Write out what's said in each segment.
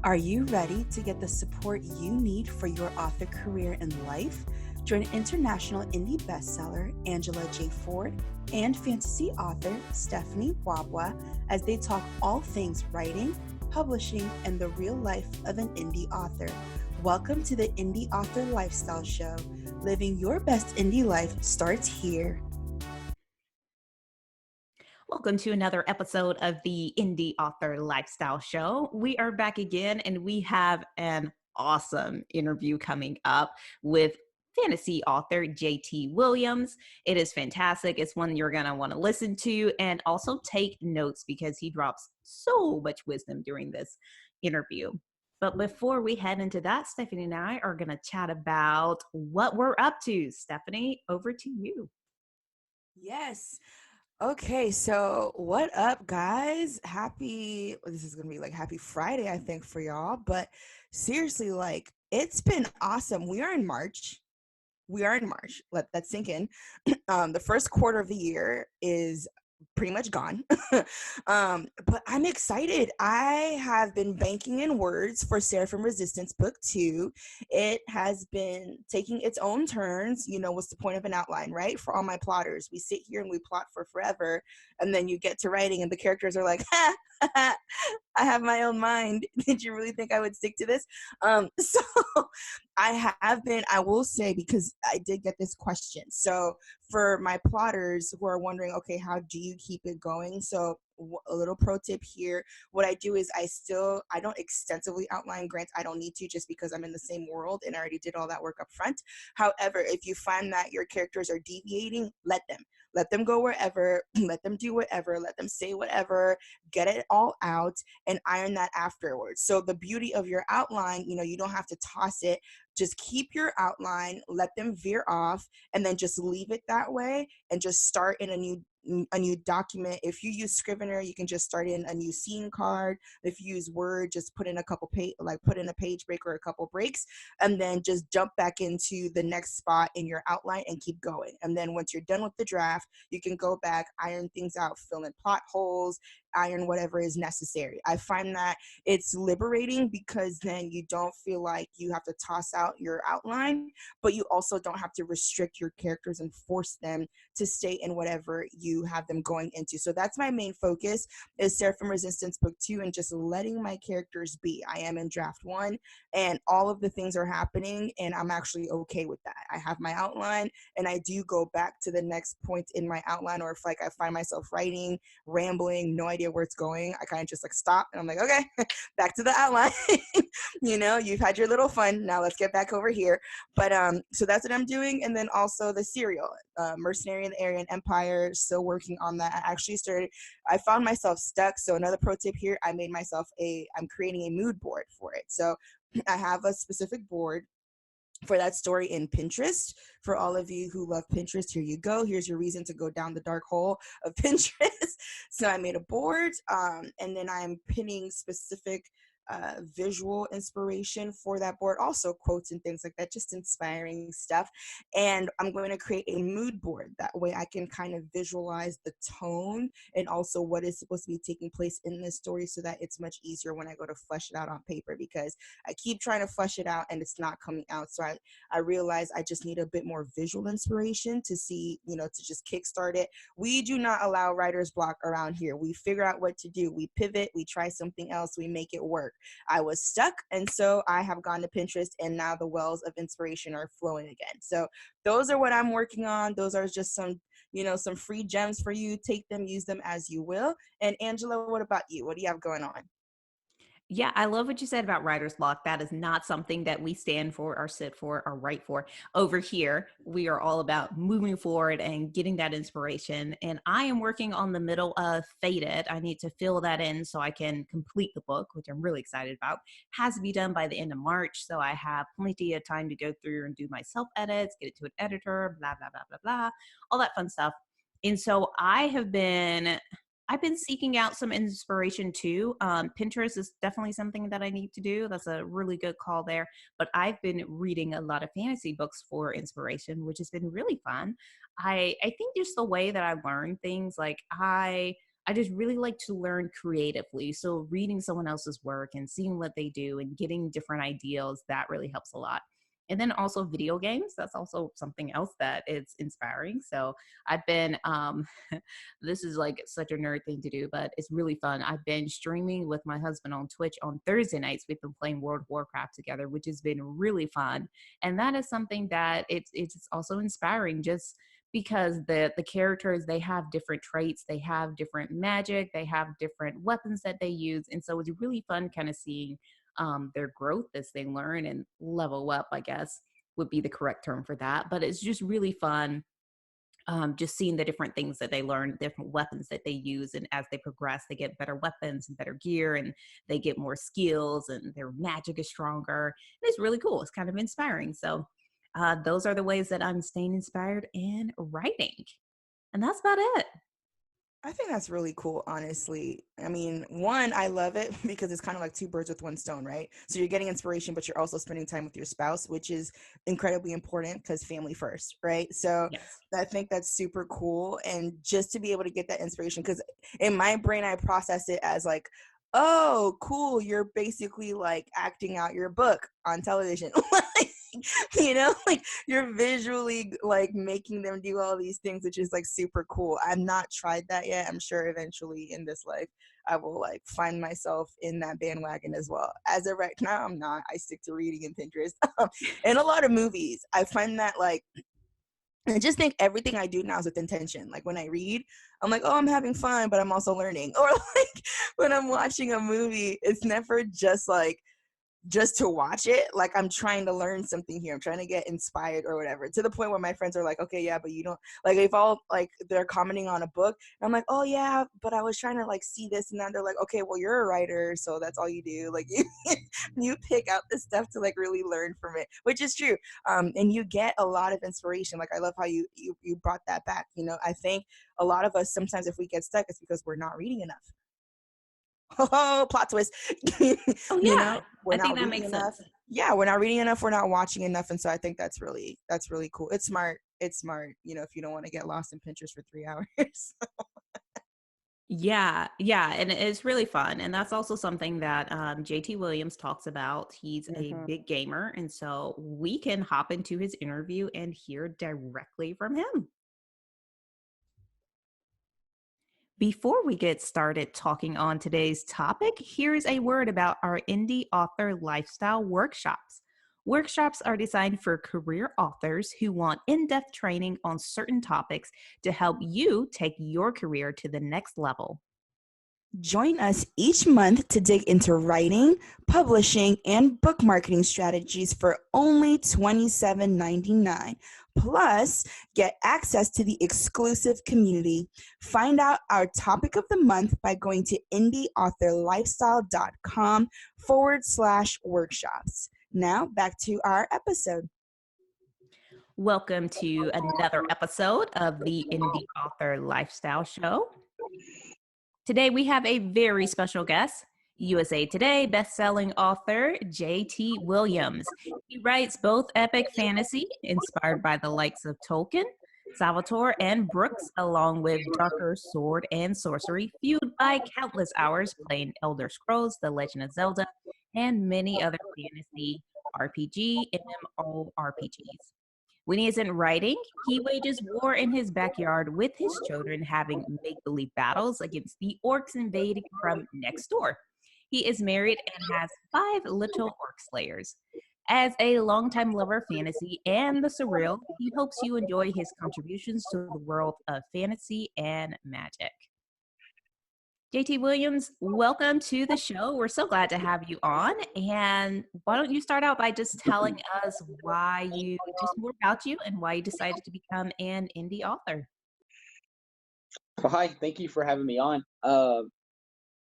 Are you ready to get the support you need for your author career and life? Join international indie bestseller Angela J. Ford and fantasy author Stephanie Wabwa as they talk all things writing, publishing, and the real life of an indie author. Welcome to the Indie Author Lifestyle Show. Living your best indie life starts here. Welcome to another episode of the Indie Author Lifestyle Show. We are back again, and we have an awesome interview coming up with fantasy author JT Williams. It is fantastic. It's one you're going to want to listen to and also take notes because he drops so much wisdom during this interview. But before we head into that, Stephanie and I are going to chat about what we're up to. Stephanie, over to you. Yes. Okay, so what up, guys? This is gonna be like happy Friday, I think, for y'all. But seriously, like, it's been awesome. We are in March. Let that sink in. The first quarter of the year is pretty much gone. But I'm excited. I have been banking in words for Seraphim Resistance Book 2. It has been taking its own turns. You know, what's the point of an outline, right? For all my plotters, we sit here and we plot for forever, and then you get to writing and the characters are like, ha, I have my own mind. Did you really think I would stick to this? So I will say, because I did get this question. So for my plotters who are wondering, okay, how do you keep it going? So a little pro tip here. What I do is I don't extensively outline grants. I don't need to, just because I'm in the same world and I already did all that work up front. However, if you find that your characters are deviating, let them go wherever, let them do whatever, let them say whatever, get it all out and iron that afterwards. So the beauty of your outline, you don't have to toss it. Just keep your outline, let them veer off, and then just leave it that way and just start in a new document. If you use Scrivener, you can just start in a new scene card. If you use Word, just put in a page break or a couple breaks, and then just jump back into the next spot in your outline and keep going. And then once you're done with the draft, you can go back, iron things out, fill in plot holes, iron whatever is necessary. I find that it's liberating because then you don't feel like you have to toss out your outline, but you also don't have to restrict your characters and force them to stay in whatever you have them going into. So that's my main focus, is Seraphim Resistance Book 2 and just letting my characters be. I am in draft 1 and all of the things are happening and I'm actually okay with that. I have my outline and I do go back to the next point in my outline, or if like I find myself writing, rambling, no idea where it's going, I kind of just like stop and I'm like, okay, back to the outline. You've had your little fun, now let's get back over here. But so that's what I'm doing. And then also the serial, Mercenary in the Aryan Empire, still working on that. I found myself stuck. So another pro tip here, I'm creating a mood board for it. So I have a specific board for that story in Pinterest. For all of you who love Pinterest, here you go. Here's your reason to go down the dark hole of Pinterest. So I made a board, and then I'm pinning specific visual inspiration for that board, also quotes and things like that, just inspiring stuff. And I'm going to create a mood board. That way I can kind of visualize the tone and also what is supposed to be taking place in this story, so that it's much easier when I go to flesh it out on paper, because I keep trying to flesh it out and it's not coming out. So I realize I just need a bit more visual inspiration to see, to just kickstart it. We do not allow writer's block around here. We figure out what to do. We pivot, we try something else, we make it work. I was stuck, and so I have gone to Pinterest, and now the wells of inspiration are flowing again. So those are what I'm working on. Those are just some free gems for you. Take them, use them as you will. And Angela, what about you? What do you have going on? Yeah, I love what you said about writer's block. That is not something that we stand for or sit for or write for. Over here, we are all about moving forward and getting that inspiration. And I am working on the middle of Faded. I need to fill that in so I can complete the book, which I'm really excited about. Has to be done by the end of March. So I have plenty of time to go through and do my self edits, get it to an editor, blah, blah, blah, blah, blah, all that fun stuff. And so I've been seeking out some inspiration too. Pinterest is definitely something that I need to do. That's a really good call there. But I've been reading a lot of fantasy books for inspiration, which has been really fun. I think just the way that I learn things, like I I just really like to learn creatively. So reading someone else's work and seeing what they do and getting different ideas, that really helps a lot. And then also video games. That's also something else that is inspiring. So I've been this is like such a nerd thing to do, but it's really fun. I've been streaming with my husband on Twitch on Thursday nights. We've been playing World of Warcraft together, which has been really fun. And that is something that it's also inspiring, just because the characters, they have different traits, they have different magic, they have different weapons that they use, and so it's really fun kind of seeing their growth as they learn and level up, I guess would be the correct term for that. But it's just really fun, just seeing the different things that they learn, different weapons that they use. And as they progress, they get better weapons and better gear, and they get more skills, and their magic is stronger. And it's really cool. It's kind of inspiring. So, those are the ways that I'm staying inspired and writing. And that's about it. I think that's really cool, honestly. I mean, one, I love it because it's kind of like two birds with one stone, right? So you're getting inspiration, but you're also spending time with your spouse, which is incredibly important because family first, right? So Yes. I think that's super cool. And just to be able to get that inspiration, because in my brain, I process it as like, oh, cool, you're basically like acting out your book on television. Like, like you're visually like making them do all these things, which is like super cool. I've not tried that yet. I'm sure eventually in this life I will like find myself in that bandwagon as well. As of right now, I'm not. I stick to reading and Pinterest. And a lot of movies, I find that like I just think everything I do now is with intention. Like when I read, I'm like, oh, I'm having fun, but I'm also learning. Or like when I'm watching a movie, it's never just to watch it. Like I'm trying to learn something here. I'm trying to get inspired or whatever. To the point where my friends are like, okay, yeah, but you don't like if all like they're commenting on a book. And I'm like, oh yeah, but I was trying to like see this and then they're like, okay, well you're a writer, so that's all you do. Like you pick out the stuff to like really learn from it, which is true. And you get a lot of inspiration. Like I love how you brought that back. I think a lot of us sometimes if we get stuck, it's because we're not reading enough. Oh, plot twist. Oh, yeah. We're I think not that reading makes enough. sense. Yeah, we're not reading enough. We're not watching enough. And so I think that's really cool. It's smart. It's smart, if you don't want to get lost in Pinterest for 3 hours. Yeah, yeah, and it's really fun, and that's also something that JT Williams talks about. He's a Hmm. big gamer, and so we can hop into his interview and hear directly from him. Before we get started talking on today's topic, here's a word about our indie author lifestyle workshops. Workshops are designed for career authors who want in depth training on certain topics to help you take your career to the next level. Join us each month to dig into writing, publishing, and book marketing strategies for only $27.99. Plus, get access to the exclusive community. Find out our topic of the month by going to indieauthorlifestyle.com/workshops. Now, back to our episode. Welcome to another episode of the Indie Author Lifestyle Show. Today we have a very special guest, USA Today best-selling author JT Williams. He writes both epic fantasy, inspired by the likes of Tolkien, Salvatore, and Brooks, along with darker sword and sorcery, fueled by countless hours playing Elder Scrolls, The Legend of Zelda, and many other fantasy RPG and MMORPGs. When he isn't writing, he wages war in his backyard with his children, having make believe battles against the orcs invading from next door. He is married and has 5 little orc slayers. As a longtime lover of fantasy and the surreal, he hopes you enjoy his contributions to the world of fantasy and magic. JT Williams, welcome to the show. We're so glad to have you on. And why don't you start out by just telling us just more about you and why you decided to become an indie author? Well, hi, thank you for having me on.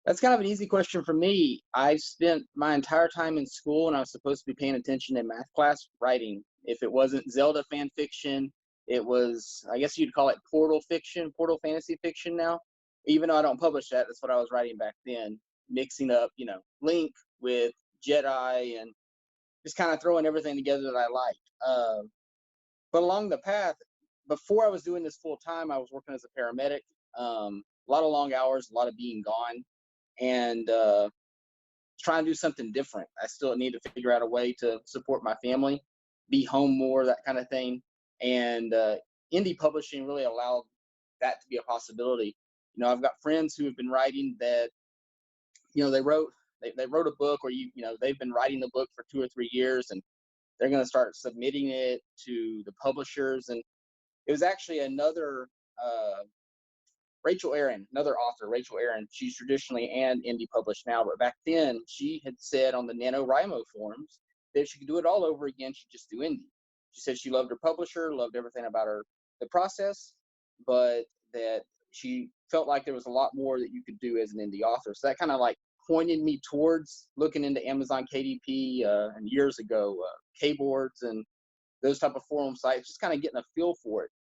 That's kind of an easy question for me. I spent my entire time in school and I was supposed to be paying attention in math class writing. If it wasn't Zelda fan fiction, it was, I guess you'd call it portal fiction, portal fantasy fiction now. Even though I don't publish that, that's what I was writing back then, mixing up, Link with Jedi and just kind of throwing everything together that I liked. But along the path, before I was doing this full time, I was working as a paramedic. a lot of long hours, a lot of being gone, and trying to do something different. I still need to figure out a way to support my family, be home more, that kind of thing. And indie publishing really allowed that to be a possibility. I've got friends who have been writing that, they wrote a book, or they've been writing the book for 2 or 3 years, and they're going to start submitting it to the publishers. And it was actually uh, Rachel Aaron, another author, Rachel Aaron. She's traditionally and indie published now, but back then she had said on the NaNoWriMo forums that if she could do it all over again, she'd just do indie. She said she loved her publisher, loved everything about the process, but that she felt like there was a lot more that you could do as an indie author. So that kind of like pointed me towards looking into Amazon KDP, and years ago, Kboards and those type of forum sites, just kind of getting a feel for it.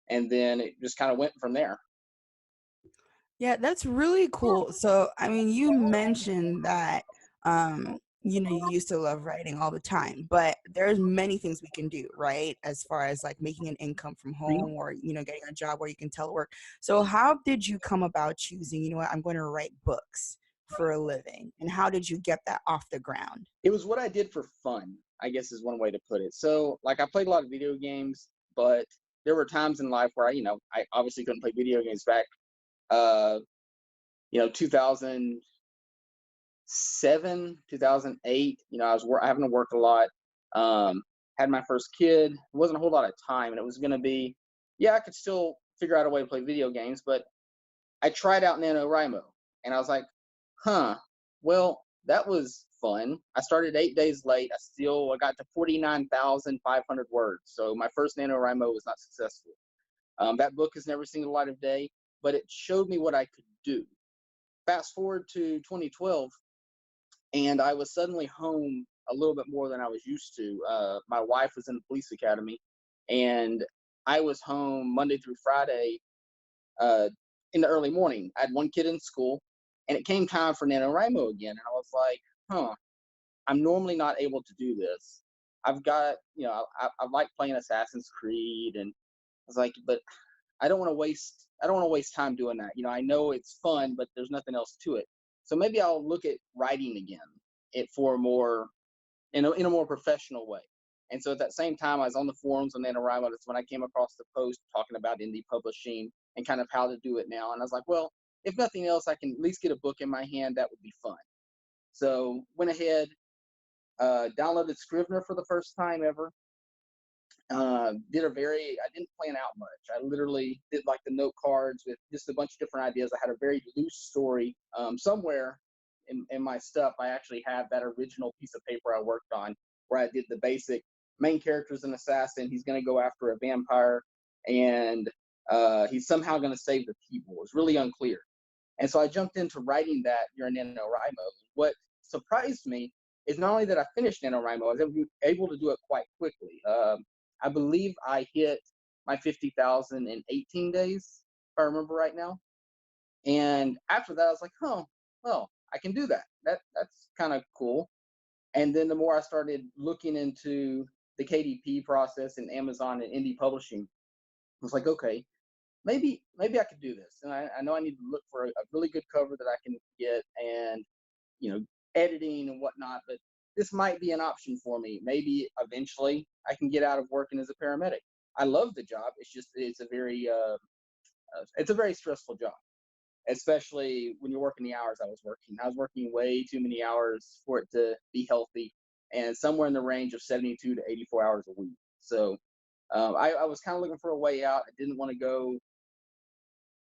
And then it just kind of went from there. Yeah, that's really cool. So, I mean, you mentioned that you used to love writing all the time, but there's many things we can do, right? As far as like making an income from home, or getting a job where you can telework. So, how did you come about choosing, what, I'm going to write books for a living? And how did you get that off the ground? It was what I did for fun, I guess is one way to put it. So, like, I played a lot of video games, but there were times in life where I obviously couldn't play video games back, uh, 2007, 2008. I was having to work a lot. Had my first kid. It wasn't a whole lot of time, and it was going to be, yeah, I could still figure out a way to play video games, but I tried out NaNoWriMo, and I was like, huh, well, that was fun. I started 8 days late. I got to 49,500 words. So my first NaNoWriMo was not successful. That book has never seen the light of day, but it showed me what I could do. Fast forward to 2012, and I was suddenly home a little bit more than I was used to. My wife was in the police academy, and I was home Monday through Friday, uh, in the early morning. I had one kid in school, and it came time for NaNoWriMo again. And I was like, huh, I'm normally not able to do this. I've got, I like playing Assassin's Creed, and I was like, but I don't want to waste time doing that. I know it's fun, but there's nothing else to it. So maybe I'll look at writing again, for more, in a more professional way. And so at that same time, I was on the forums on NaNoWriMo. That's when I came across the post talking about indie publishing and kind of how to do it now. And I was like, well, if nothing else, I can at least get a book in my hand. That would be fun. So went ahead, downloaded Scrivener for the first time ever. I didn't plan out much. I literally did like the note cards with just a bunch of different ideas. I had a very loose story. Somewhere in my stuff, I actually have that original piece of paper I worked on where I did the basic main character is an assassin. He's going to go after a vampire, and he's somehow going to save the people. It's really unclear. And so I jumped into writing that during NaNoWriMo. What surprised me is not only that I finished NaNoWriMo, I was able to do it quite quickly. I believe I hit my 50,000 in 18 days, if I remember right now. And after that, I was like, oh, well, I can do that. That's kind of cool. And then the more I started looking into the KDP process and Amazon and indie publishing, I was like, okay, maybe I could do this. And I know I need to look for a really good cover that I can get, and editing and whatnot. But this might be an option for me. Maybe eventually I can get out of working as a paramedic. I love the job. It's a very stressful job, especially when you're working the hours I was working. I was working way too many hours for it to be healthy, and somewhere in the range of 72 to 84 hours a week. So I was kind of looking for a way out. I didn't want to go,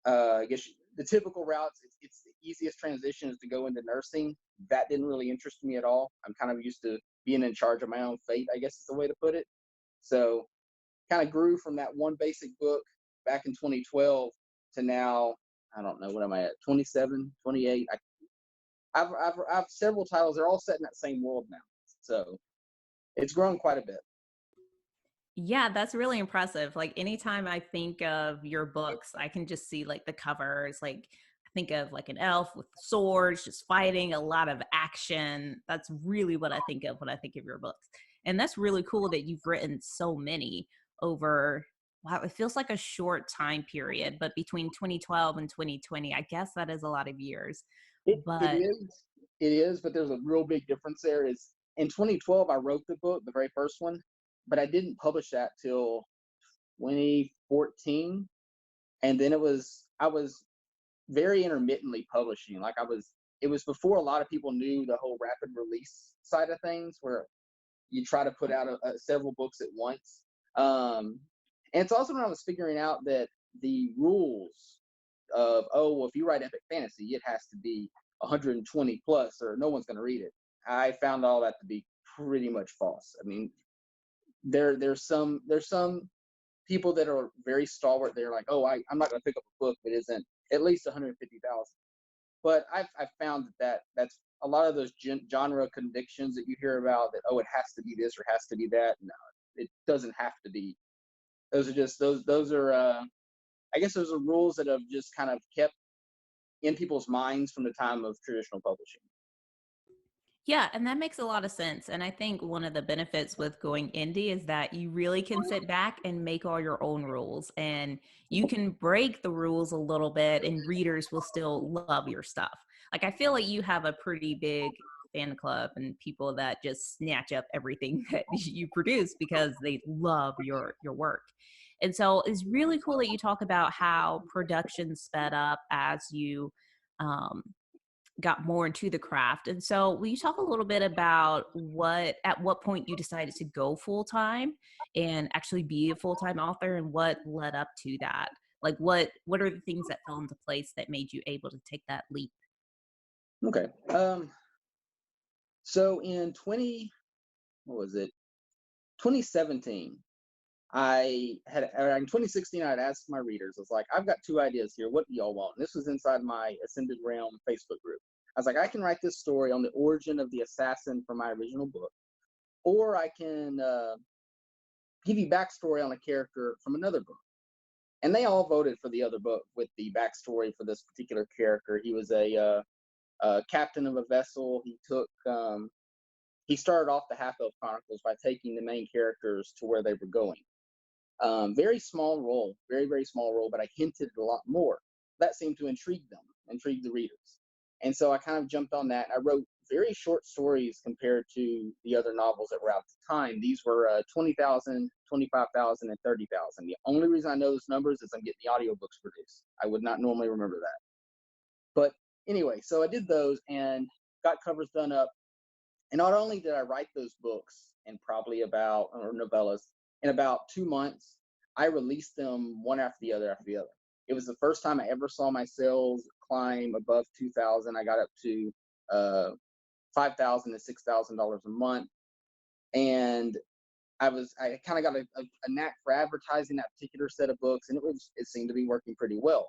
I guess, the typical routes. It's the easiest transition is to go into nursing. That didn't really interest me at all. I'm kind of used to being in charge of my own fate, I guess is the way to put it. So kind of grew from that one basic book back in 2012 to now. I don't know, what am I at, 27, 28. I've several titles. They're all set in that same world now. So it's grown quite a bit. Yeah, that's really impressive. Like anytime I think of your books, I can just see like the covers, like I think of like an elf with swords, just fighting, a lot of action. That's really what I think of when I think of your books. And that's really cool that you've written so many over Wow, it feels like a short time period, but between 2012 and 2020, I guess that is a lot of years. It But is. It is, but there's a real big difference there. Is in 2012 I wrote the book, the very first one, but I didn't publish that till 2014, and then I was very intermittently publishing. Like it was before a lot of people knew the whole rapid release side of things, where you try to put out several books at once. And it's also when I was figuring out that the rules of, oh, well, if you write epic fantasy, it has to be 120 plus or no one's going to read it. I found all that to be pretty much false. I mean, there's some people that are very stalwart. They're like, oh, I'm not going to pick up a book that isn't at least 150,000. But I've found that's a lot of those genre convictions that you hear about, that, oh, it has to be this or has to be that. No, it doesn't have to be. Those are just those are I guess those are rules that have just kind of kept in people's minds from the time of traditional publishing. yeah, and that makes a lot of sense. And I think one of the benefits with going indie is that you really can sit back and make all your own rules, and you can break the rules a little bit and readers will still love your stuff. Like I feel like you have a pretty big fan club and people that just snatch up everything that you produce because they love your work. And so it's really cool that you talk about how production sped up as you um got more into the craft. And so will you talk a little bit about at what point you decided to go full time and actually be a full-time author, and what led up to that? Like what are the things that fell into place that made you able to take that leap? Okay. So in 20, what was it? 2017, in 2016, I had asked my readers, I was like, I've got two ideas here. What do y'all want? And this was inside my Ascended Realm Facebook group. I was like, I can write this story on the origin of the assassin from my original book, or I can give you backstory on a character from another book. And they all voted for the other book with the backstory for this particular character. He was a captain of a vessel. He started off the Half Elf Chronicles by taking the main characters to where they were going. Very small role, very, very small role, but I hinted a lot more. That seemed to intrigue the readers. And so I kind of jumped on that. I wrote very short stories compared to the other novels that were out at the time. These were 20,000, 25,000, and 30,000. The only reason I know those numbers is I'm getting the audiobooks produced. I would not normally remember that. But anyway, so I did those and got covers done up. And not only did I write those books in probably about, or novellas, in about 2 months, I released them one after the other after the other. It was the first time I ever saw my sales climb above 2,000. I got up to uh, $5,000 to $6,000 a month, and I kind of got a knack for advertising that particular set of books, and it seemed to be working pretty well.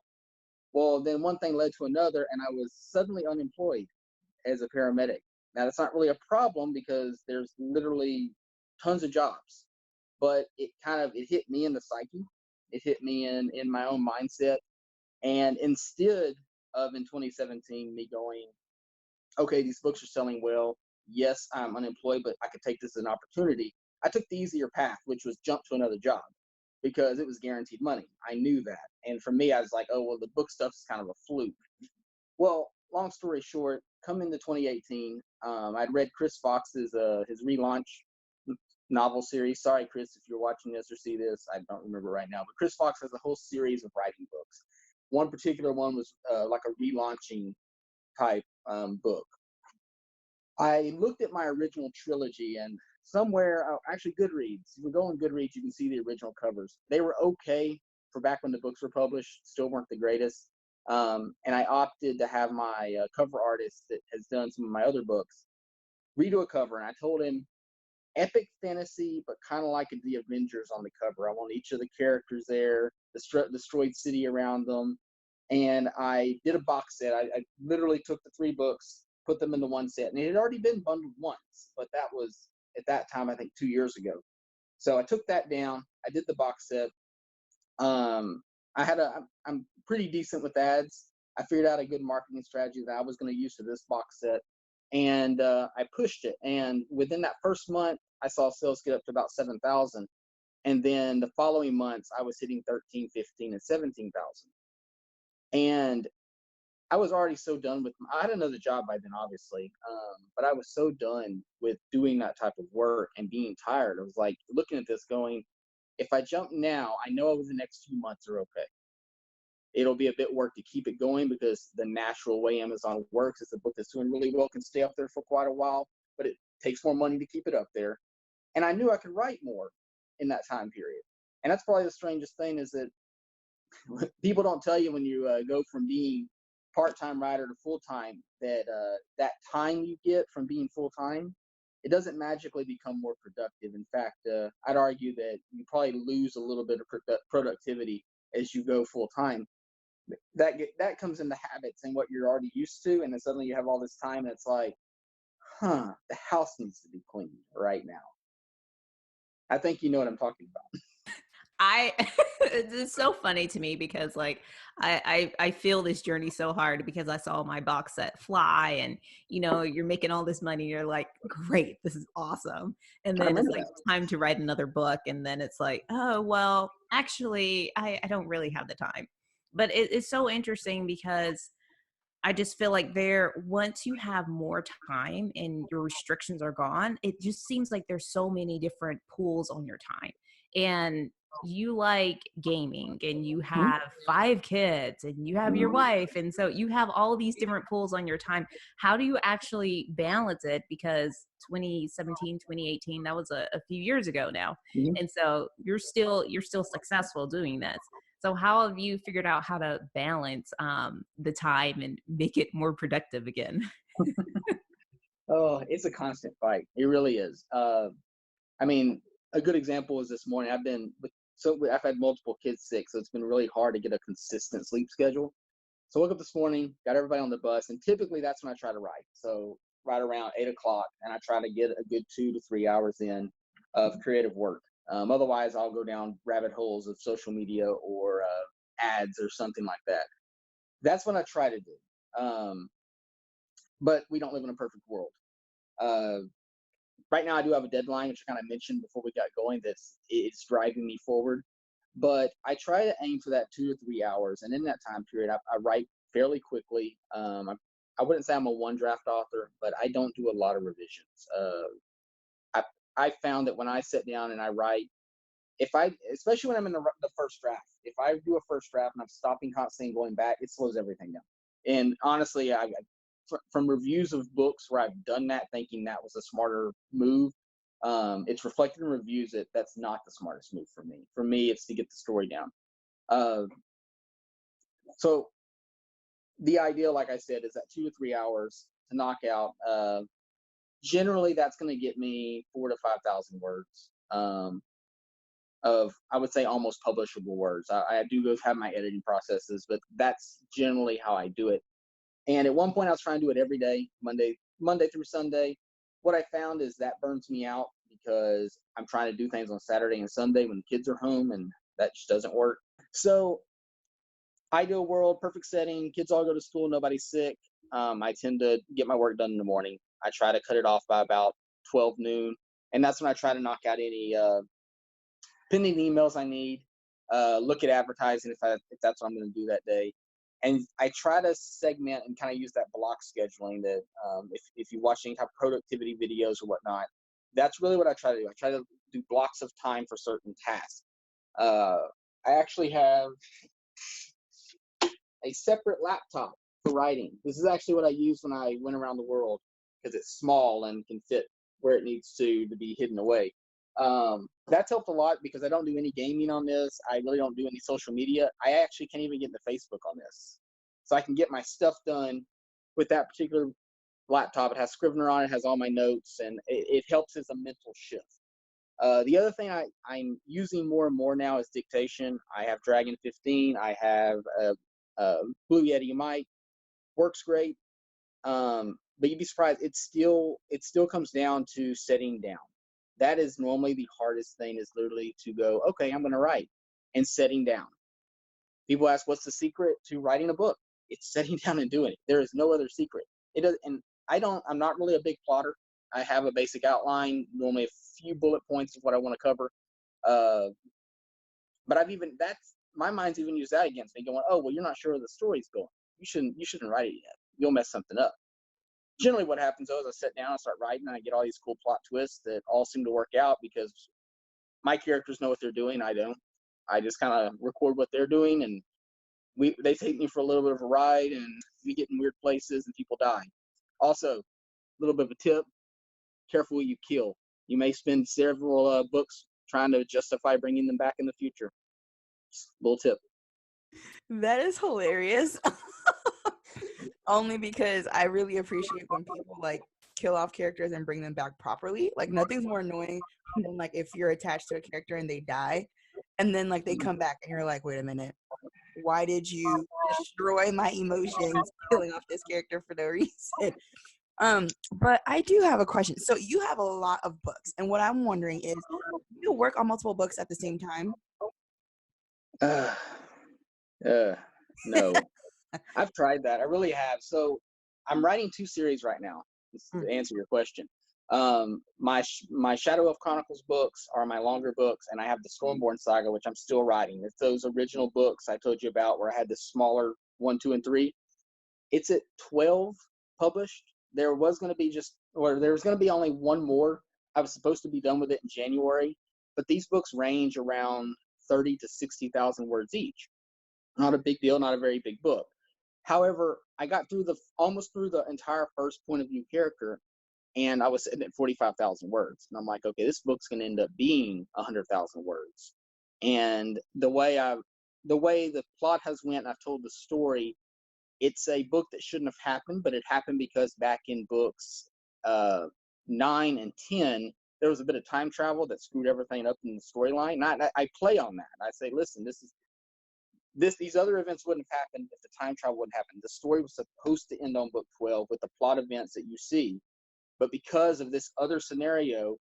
Well, then one thing led to another, and I was suddenly unemployed as a paramedic. Now that's not really a problem because there's literally tons of jobs, but it hit me in the psyche. It hit me in my own mindset. And instead of in 2017 me going, okay, these books are selling well. Yes, I'm unemployed, but I could take this as an opportunity. I took the easier path, which was jump to another job because it was guaranteed money. I knew that. And for me, I was like, oh, well, the book stuff is kind of a fluke. Well, long story short, come into 2018, I'd read Chris Fox's his relaunch novel series. Sorry, Chris, if you're watching this or see this, I don't remember right now. But Chris Fox has a whole series of writing books. One particular one was like a relaunching type book. I looked at my original trilogy, and somewhere, actually Goodreads, if you go on Goodreads, you can see the original covers. They were okay for back when the books were published, still weren't the greatest. And I opted to have my cover artist that has done some of my other books redo a cover. And I told him, epic fantasy, but kind of like the Avengers on the cover. I want each of the characters there, the destroyed city around them. And I did a box set. I literally took the three books, put them into one set. And it had already been bundled once, but that was at that time, I think 2 years ago. So I took that down. I did the box set. Um, I'm pretty decent with ads. I figured out a good marketing strategy that I was going to use for this box set, and I pushed it. And within that first month, I saw sales get up to about 7,000. And then the following months, I was hitting 13, 15, and 17,000. And I was already so done with, I had another job by then, obviously, but I was so done with doing that type of work and being tired. I was like looking at this going, if I jump now, I know over the next 2 months are okay. It'll be a bit work to keep it going because the natural way Amazon works is a book that's doing really well can stay up there for quite a while, but it takes more money to keep it up there. And I knew I could write more in that time period. And that's probably the strangest thing is that people don't tell you when you go from being part-time writer to full-time that that time you get from being full-time, it doesn't magically become more productive. In fact, I'd argue that you probably lose a little bit of productivity as you go full-time. That comes into habits and what you're already used to, and then suddenly you have all this time, and it's like, the house needs to be cleaned right now. I think you know what I'm talking about. I it's so funny to me because like I feel this journey so hard because I saw my box set fly and you're making all this money, you're like, great, this is awesome. And I then it's remember like that. time to write another book, and then it's like, oh well, actually I don't really have the time. But it's so interesting because I just feel like once you have more time and your restrictions are gone, it just seems like there's so many different pools on your time. And you like gaming and you Mhm. have 5 kids and you have your Mhm. wife. And so you have all these different pools on your time. How do you actually balance it? Because 2017, 2018, that was a few years ago now. Mhm. And so you're still successful doing this. So how have you figured out how to balance the time and make it more productive again? Oh, it's a constant fight. It really is. I mean, a good example is this morning. I've had multiple kids sick, so it's been really hard to get a consistent sleep schedule. So I woke up this morning, got everybody on the bus, and typically that's when I try to write. So right around 8 o'clock, and I try to get a good 2 to 3 hours in of creative work. Otherwise, I'll go down rabbit holes of social media or ads or something like that. That's what I try to do. But we don't live in a perfect world. Uh, right now, I do have a deadline, which I kind of mentioned before we got going. It's driving me forward. But I try to aim for that 2 to 3 hours, and in that time period, I write fairly quickly. I wouldn't say I'm a one draft author, but I don't do a lot of revisions. I I found that when I sit down and I write, especially when I'm in the first draft, if I do a first draft and I'm stopping constantly and going back, it slows everything down. And honestly, from reviews of books where I've done that, thinking that was a smarter move, it's reflected in reviews that that's not the smartest move for me. For me, it's to get the story down. Uh, so the idea, like I said, is that 2 to 3 hours to knock out. Generally, that's going to get me 4 to 5 thousand words. Of I would say almost publishable words. I do go have my editing processes, but that's generally how I do it. And at one point, I was trying to do it every day, Monday through Sunday. What I found is that burns me out because I'm trying to do things on Saturday and Sunday when the kids are home, and that just doesn't work. So ideal world, perfect setting, kids all go to school, nobody's sick. I tend to get my work done in the morning. I try to cut it off by about 12 noon, and that's when I try to knock out any pending emails I need, look at advertising if that's what I'm going to do that day, and I try to segment and kind of use that block scheduling that if you watch any type of productivity videos or whatnot, that's really what I try to do. I try to do blocks of time for certain tasks. Uh, I actually have a separate laptop for writing. This is actually what I used when I went around the world because it's small and can fit where it needs to be hidden away. That's helped a lot because I don't do any gaming on this. I really don't do any social media. I actually can't even get into Facebook on this. So I can get my stuff done with that particular laptop. It has Scrivener on it, has all my notes, and it helps as a mental shift. The other thing I'm using more and more now is dictation. I have Dragon 15. I have Blue Yeti mic. Works great. But you'd be surprised. It still comes down to setting down. That is normally the hardest thing. Is literally to go, okay, I'm going to write, and setting down. People ask, what's the secret to writing a book? It's setting down and doing it. There is no other secret. It does, and I'm not really a big plotter. I have a basic outline, normally a few bullet points of what I want to cover. Uh, but that's my mind's even used that against me, going, oh well, you're not sure where the story's going. You shouldn't write it yet. You'll mess something up. Generally, what happens though is I sit down, I start writing, and I get all these cool plot twists that all seem to work out because my characters know what they're doing. I don't. I just kind of record what they're doing, and they take me for a little bit of a ride, and we get in weird places, and people die. Also, a little bit of a tip: careful what you kill. You may spend several books trying to justify bringing them back in the future. Just a little tip. That is hilarious. Only because I really appreciate when people like kill off characters and bring them back properly. Like nothing's more annoying than like if you're attached to a character and they die and then like they come back and you're like, wait a minute, why did you destroy my emotions killing off this character for no reason? But I do have a question. So you have a lot of books, and what I'm wondering is, do you work on multiple books at the same time? Uh, no. I've tried that. I really have. So I'm writing 2 series right now. Mm. To answer your question, my Shadow of Chronicles books are my longer books, and I have the Stormborn saga, which I'm still writing. It's those original books I told you about, where I had the smaller 1, 2, and 3. It's at 12 published. There was going to be there was going to be only one more. I was supposed to be done with it in January, but these books range around 30 to 60,000 words each. Not a big deal, not a very big book. However, I got almost through the entire first point of view character, and I was sitting at 45,000 words. And I'm like, okay, this book's going to end up being 100,000 words. And the way the plot has went, I've told the story. It's a book that shouldn't have happened, but it happened because back in books 9 and 10, there was a bit of time travel that screwed everything up in the storyline. I play on that. I say, listen, these other events wouldn't have happened if the time travel wouldn't happen. The story was supposed to end on book 12 with the plot events that you see, but because of this other scenario,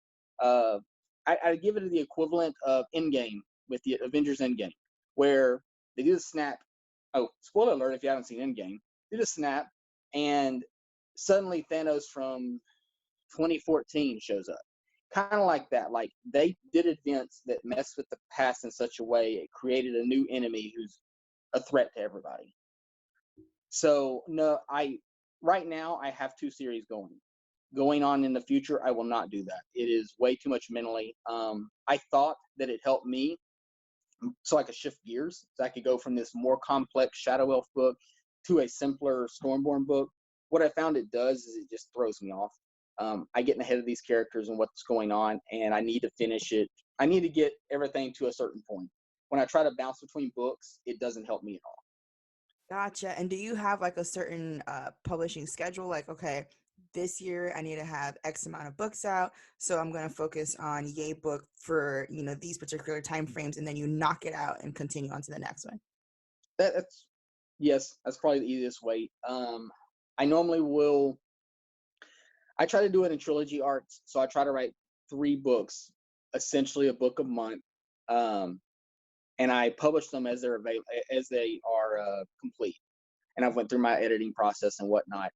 I give it the equivalent of Endgame with the Avengers Endgame, where they do the snap. Oh, spoiler alert if you haven't seen Endgame. Do the snap, and suddenly Thanos from 2014 shows up. Kind of like that. Like they did events that messed with the past in such a way it created a new enemy who's a threat to everybody. So no, right now I have 2 series going on in the future. I will not do that. It is way too much mentally. I thought that it helped me so I could shift gears, so I could go from this more complex Shadow Elf book to a simpler Stormborn book. What I found it does is it just throws me off. I get ahead of these characters and what's going on, and I need to finish it. I need to get everything to a certain point. When I try to bounce between books, it doesn't help me at all. Gotcha. And do you have like a certain publishing schedule? Like, okay, this year I need to have X amount of books out, so I'm going to focus on Yay book for these particular time frames, and then you knock it out and continue on to the next one. That's yes, that's probably the easiest way. I normally will. I try to do it in trilogy arcs, so I try to write 3 books, essentially a book a month, and I publish them as they are complete. And I've went through my editing process and whatnot.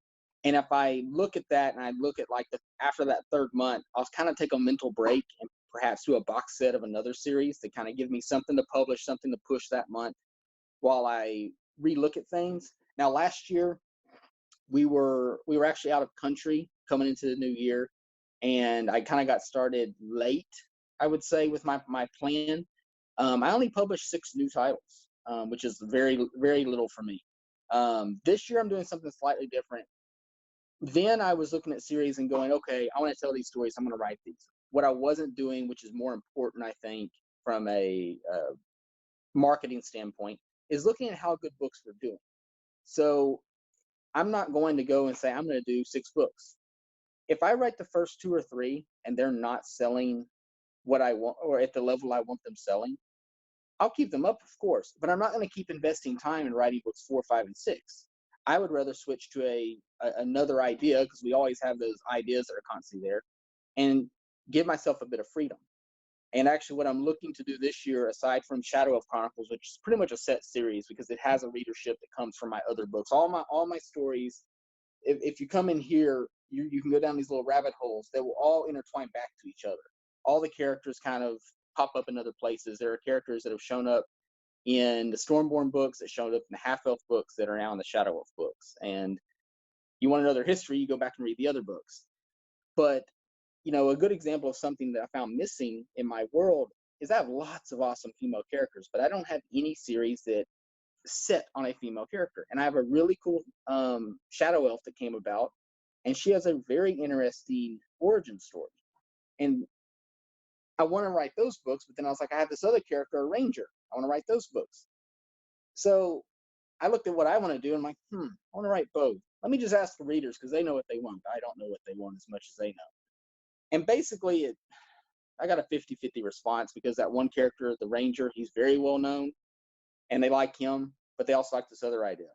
And if I look at that and I look at like after that 3rd month, I'll kind of take a mental break and perhaps do a box set of another series to kind of give me something to publish, something to push that month while I relook at things. Now, last year we were actually out of country coming into the new year, and I kind of got started late, I would say, with my plan. I only published 6 new titles, which is very, very little for me. This year I'm doing something slightly different. Then I was looking at series and going, okay, I want to tell these stories. I'm going to write these. What I wasn't doing, which is more important, I think, from a marketing standpoint, is looking at how good books were doing. So I'm not going to go and say I'm going to do 6 books. If I write the first 2 or 3 and they're not selling what I want or at the level I want them selling, I'll keep them up, of course, but I'm not going to keep investing time in writing books 4, 5, and 6. I would rather switch to another idea, because we always have those ideas that are constantly there, and give myself a bit of freedom. And actually, what I'm looking to do this year, aside from Shadow of Chronicles, which is pretty much a set series because it has a readership that comes from my other books, all my stories. If you come in here, you can go down these little rabbit holes that will all intertwine back to each other. All the characters kind of pop up in other places. There are characters that have shown up in the Stormborn books, that showed up in the Half Elf books, that are now in the Shadow Elf books. And you want to know their history, you go back and read the other books. But a good example of something that I found missing in my world is I have lots of awesome female characters, but I don't have any series that set on a female character. And I have a really cool Shadow Elf that came about, and she has a very interesting origin story. And I want to write those books, but then I was like, I have this other character, a ranger. I want to write those books. So I looked at what I want to do, and I'm like, I want to write both. Let me just ask the readers, because they know what they want. I don't know what they want as much as they know. And basically, I got a 50-50 response, because that one character, the ranger, he's very well known, and they like him, but they also like this other idea.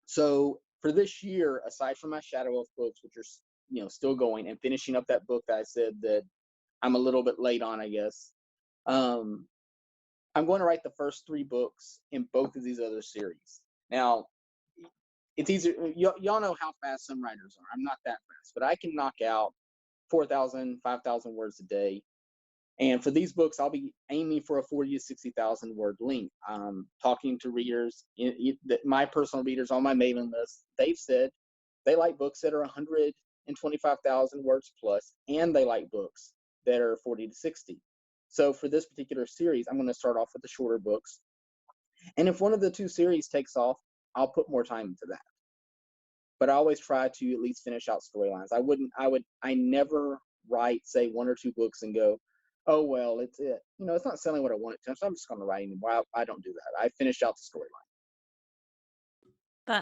So for this year, aside from my Shadow Elf books, which are still going, and finishing up that book that I said that I'm a little bit late on, I guess, I'm going to write the first 3 books in both of these other series. Now, it's easier. Y'all know how fast some writers are. I'm not that fast, but I can knock out 4,000, 5,000 words a day. And for these books, I'll be aiming for a 40 to 60,000 word length. Talking to readers, my personal readers on my mailing list, they've said they like books that are 125,000 words plus, and they like books that are 40 to 60. So for this particular series, I'm going to start off with the shorter books. And if one of the 2 series takes off, I'll put more time into that. But I always try to at least finish out storylines. I never write, say, 1 or 2 books and go, oh, well, it's not selling what I want it to, so I'm just going to write anymore. I don't do that. I finish out the storyline.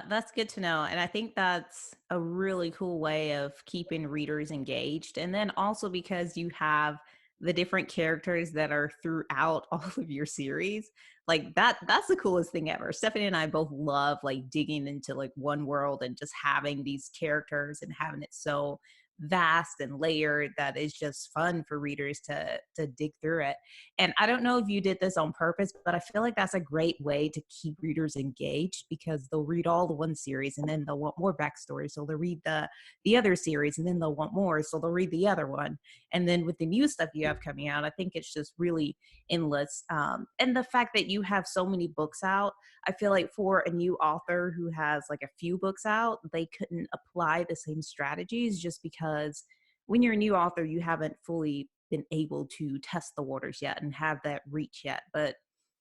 That's good to know. And I think that's a really cool way of keeping readers engaged. And then also because you have the different characters that are throughout all of your series, like that's the coolest thing ever. Stephanie and I both love like digging into like one world and just having these characters and having it so vast and layered that is just fun for readers to dig through it. And I don't know if you did this on purpose, but I feel like that's a great way to keep readers engaged, because they'll read all the one series and then they'll want more backstory. So they'll read the other series and then they'll want more. So they'll read the other one. And then with the new stuff you have coming out, I think it's just really endless. And the fact that you have so many books out, I feel like for a new author who has like a few books out, they couldn't apply the same strategies, just because when you're a new author, you haven't fully been able to test the waters yet and have that reach yet. But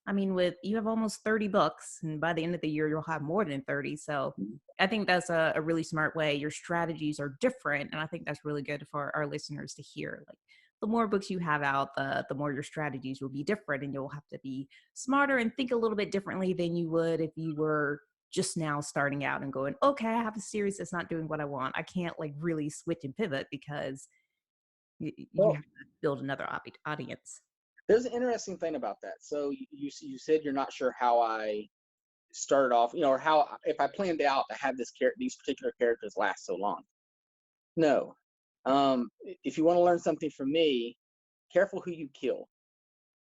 I mean, with you have almost 30 books, and by the end of the year, you'll have more than 30. So I think that's a really smart way. Your strategies are different. And I think that's really good for our listeners to hear. Like, the more books you have out, the more your strategies will be different, and you'll have to be smarter and think a little bit differently than you would if you were just now starting out and going, okay, I have a series that's not doing what I want. I can't like really switch and pivot, because you Well, have to build another audience. there's an interesting thing about that. So you said you're not sure how I started off, or how, if I planned out to have these particular characters last so long. No. If you want to learn something from me, careful who you kill.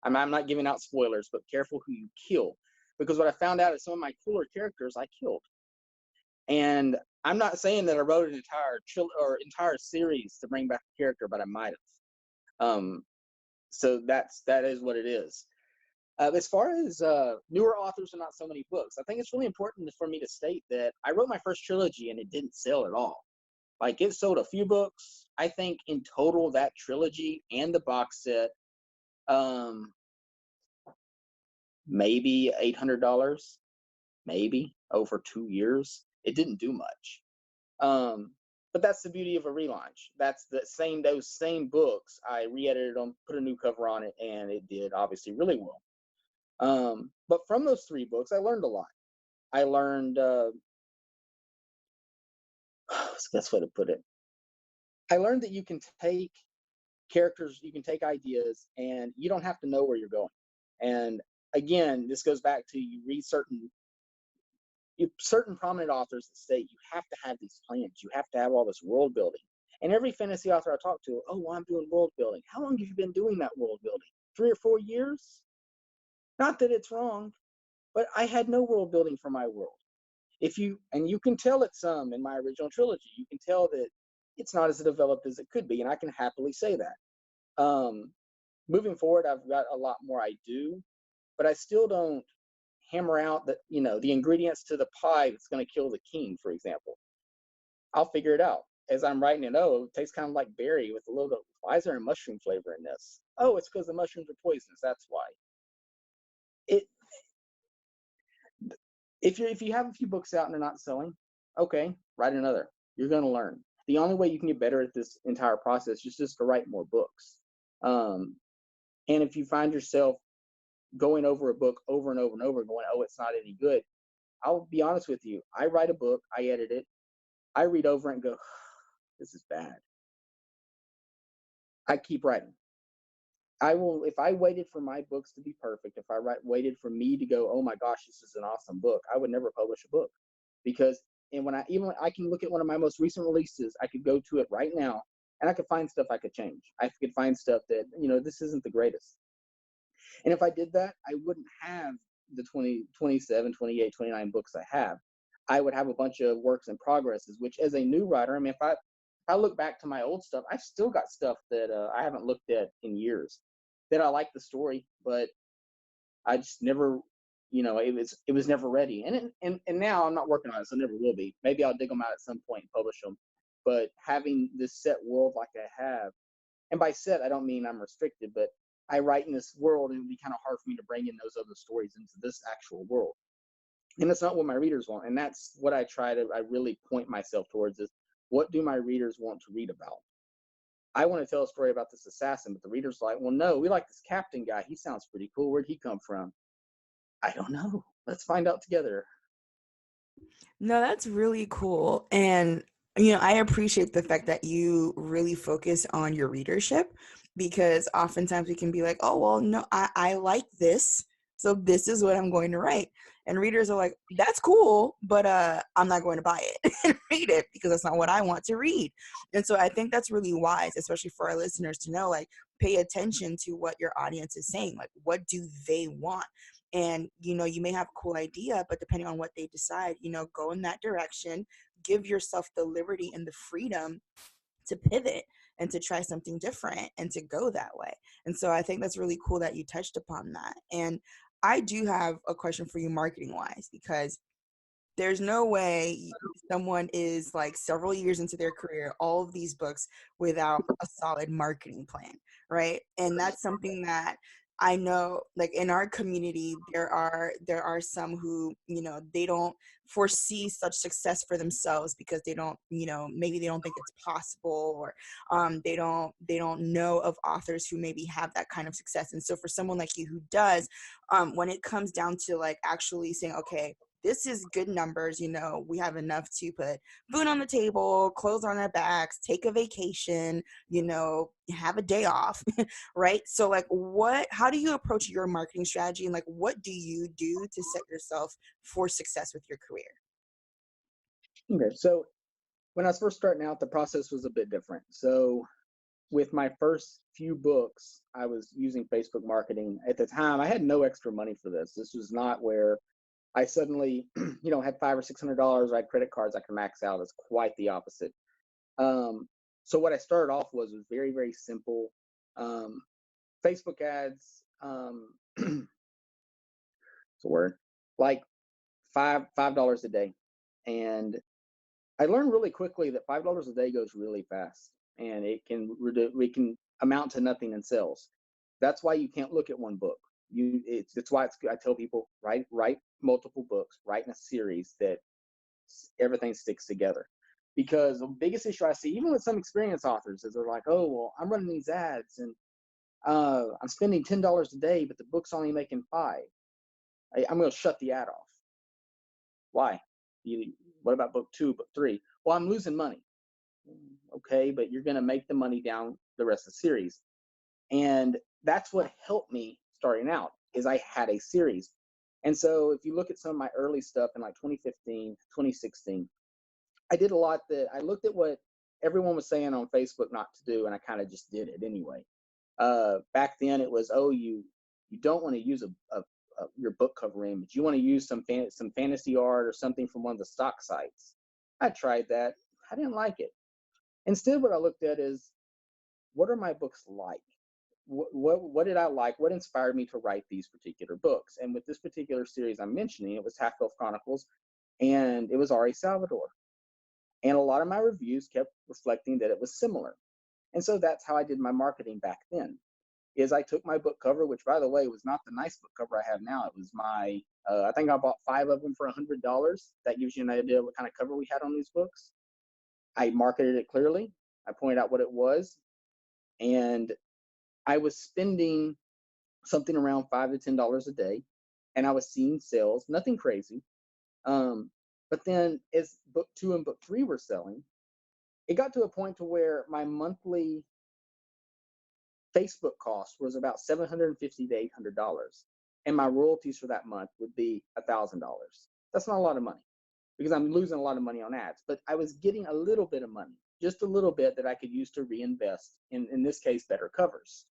I'm not giving out spoilers, but careful who you kill, because what I found out is some of my cooler characters I killed. And I'm not saying that I wrote an entire series to bring back a character, but I might have. So that is what it is. As far as newer authors and not so many books, I think it's really important for me to state that I wrote my first trilogy and it didn't sell at all. Like, it sold a few books. I think in total that trilogy and the box set, maybe $800, maybe over 2 years. It didn't do much. But that's the beauty of a relaunch. Those same books. I re-edited them, put a new cover on it, and it did obviously really well. But from those 3 books, I learned a lot. I learned, what's the best way to put it? I learned that you can take characters, you can take ideas, and you don't have to know where you're going. And again, this goes back to, you read certain prominent authors that state you have to have these plans, you have to have all this world building. And every fantasy author I talk to, oh, well, I'm doing world building. How long have you been doing that world building? 3 or 4 years? Not that it's wrong, but I had no world building for my world. And you can tell it's in my original trilogy, you can tell that it's not as developed as it could be, and I can happily say that. moving forward, I've got a lot more I do, but I still don't hammer out the ingredients to the pie that's going to kill the king, for example. I'll figure it out as I'm writing it. Oh, it tastes kind of like berry with a little bit. Why is there a mushroom flavor in this? Oh, it's because the mushrooms are poisonous. That's why. It if you have a few books out and they're not selling, okay, write another. You're going to learn. The only way you can get better at this entire process is just to write more books. Um, and if you find yourself going over a book over and over and over, going, oh, it's not any good, I'll be honest with you. I write a book, I edit it, I read over it and go, this is bad. I keep writing. I will, if I waited for my books to be perfect, if I waited for me to go, oh my gosh, this is an awesome book, I would never publish a book. Because, and when I can look at one of my most recent releases, I could go to it right now and I could find stuff I could change. I could find stuff that, this isn't the greatest. And if I did that, I wouldn't have the 20, 27, 28, 29 books I have. I would have a bunch of works in progresses, which as a new writer, I mean, if I look back to my old stuff, I've still got stuff that I haven't looked at in years that I like the story, but I just never, it was never ready. And now I'm not working on it, so it never will be. Maybe I'll dig them out at some point and publish them. But having this set world like I have, and by set I don't mean I'm restricted, but I write in this world, and it would be kind of hard for me to bring in those other stories into this actual world. And that's not what my readers want. And that's what I really point myself towards is, what do my readers want to read about? I want to tell a story about this assassin, but the reader's like, well, no, we like this captain guy. He sounds pretty cool. Where'd he come from? I don't know. Let's find out together. No, that's really cool. And, I appreciate the fact that you really focus on your readership, because oftentimes we can be like, oh, well, no, I like this. So this is what I'm going to write. And readers are like, that's cool, but I'm not going to buy it and read it because that's not what I want to read. And so I think that's really wise, especially for our listeners to know, like, pay attention to what your audience is saying. Like, what do they want? And you may have a cool idea, but depending on what they decide, go in that direction. Give yourself the liberty and the freedom to pivot and to try something different and to go that way. And so I think that's really cool that you touched upon that. And I do have a question for you, marketing wise, because there's no way someone is like several years into their career, all of these books, without a solid marketing plan, right? And that's something that I know, like in our community, there are some who, they don't foresee such success for themselves because they don't, maybe they don't think it's possible, or they don't know of authors who maybe have that kind of success. And so for someone like you who does, when it comes down to like actually saying, okay, this is good numbers, we have enough to put food on the table, clothes on our backs, take a vacation, have a day off, right? So like how do you approach your marketing strategy, and like what do you do to set yourself for success with your career? Okay, so when I was first starting out, the process was a bit different. So with my first few books, I was using Facebook marketing. At the time, I had no extra money for this. This was not where I suddenly, had $500 or $600. I had credit cards I could max out. It's quite the opposite. So what I started off was very, very simple. Um, Facebook ads, it's a word, like $5 a day. And I learned really quickly that $5 a day goes really fast, and it can amount to nothing in sales. That's why you can't look at one book. It's why I tell people, write multiple books, write in a series that everything sticks together. Because the biggest issue I see, even with some experienced authors, is they're like, oh, well, I'm running these ads and I'm spending $10 a day, but the book's only making 5. I'm going to shut the ad off. Why? What about book 2, book 3? Well, I'm losing money. Okay, but you're going to make the money down the rest of the series. And that's what helped me starting out, is I had a series. And so if you look at some of my early stuff in like 2015, 2016, I did a lot that I looked at what everyone was saying on Facebook not to do, and I kind of just did it anyway. Back then it was, oh, you don't want to use your book cover image. You want to use some fantasy art or something from one of the stock sites. I tried that. I didn't like it. Instead, what I looked at is, what are my books like? what did I like? What inspired me to write these particular books? And with this particular series I'm mentioning, it was Half Elf Chronicles, and it was R.A. Salvatore. And a lot of my reviews kept reflecting that it was similar. And so that's how I did my marketing back then. Is I took my book cover, which by the way was not the nice book cover I have now. It was my, I think I bought 5 of them for $100. That gives you an idea of what kind of cover we had on these books. I marketed it clearly. I pointed out what it was, and I was spending something around $5 to $10 a day, and I was seeing sales, nothing crazy. But then as book 2 and book 3 were selling, it got to a point to where my monthly Facebook cost was about $750 to $800, and my royalties for that month would be $1,000. That's not a lot of money because I'm losing a lot of money on ads, but I was getting a little bit of money, just a little bit that I could use to reinvest in this case, better covers.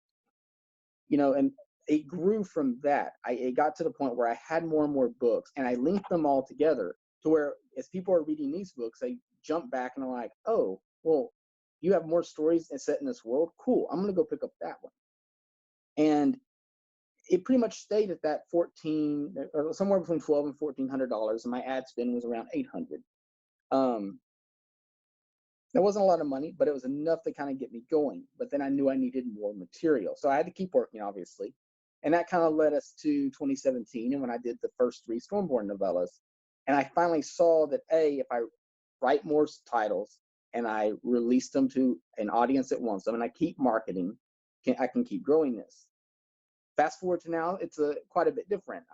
And it grew from that. It got to the point where I had more and more books, and I linked them all together to where as people are reading these books, they jump back and are like, oh, well, you have more stories set in this world. Cool. I'm going to go pick up that one. And it pretty much stayed at that 14 or somewhere between $1,200 and $1,400. And my ad spend was around $800. That wasn't a lot of money, but it was enough to kind of get me going. But then I knew I needed more material. So I had to keep working, obviously. And that kind of led us to 2017. And when I did the first 3 Stormborn novellas, and I finally saw that, if I write more titles and I release them to an audience that wants them and I keep marketing, I can keep growing this. Fast forward to now, it's quite a bit different.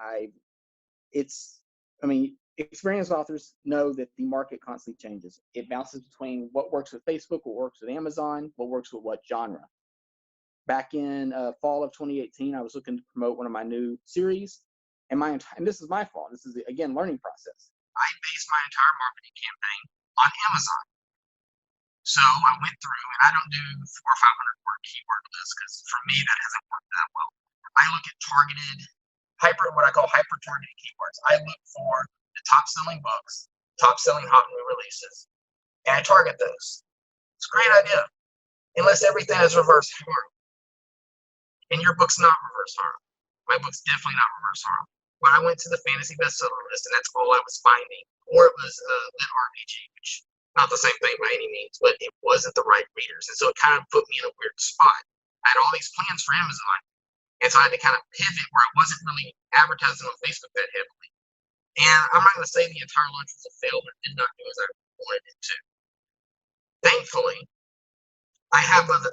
Experienced authors know that the market constantly changes. It bounces between what works with Facebook, what works with Amazon, what works with what genre. Back in fall of 2018, I was looking to promote one of my new series, and this is my fault. This is, again, learning process. I based my entire marketing campaign on Amazon. So I went through, and I don't do 400 or 500 word keyword lists because for me that hasn't worked that well. I look at targeted, what I call hyper targeted keywords. I look for the top selling books, top selling hot new releases, and I target those. It's a great idea, unless everything is reverse harm. And your book's not reverse harm. My book's definitely not reverse harm. But I went to the fantasy bestseller list, and that's all I was finding. Or it was lit RPG, which not the same thing by any means, but it wasn't the right readers. And so it kind of put me in a weird spot. I had all these plans for Amazon, and so I had to kind of pivot where I wasn't really advertising on Facebook that heavily. And I'm not going to say the entire launch was a fail, but it did not do as I wanted it to. Thankfully, I had other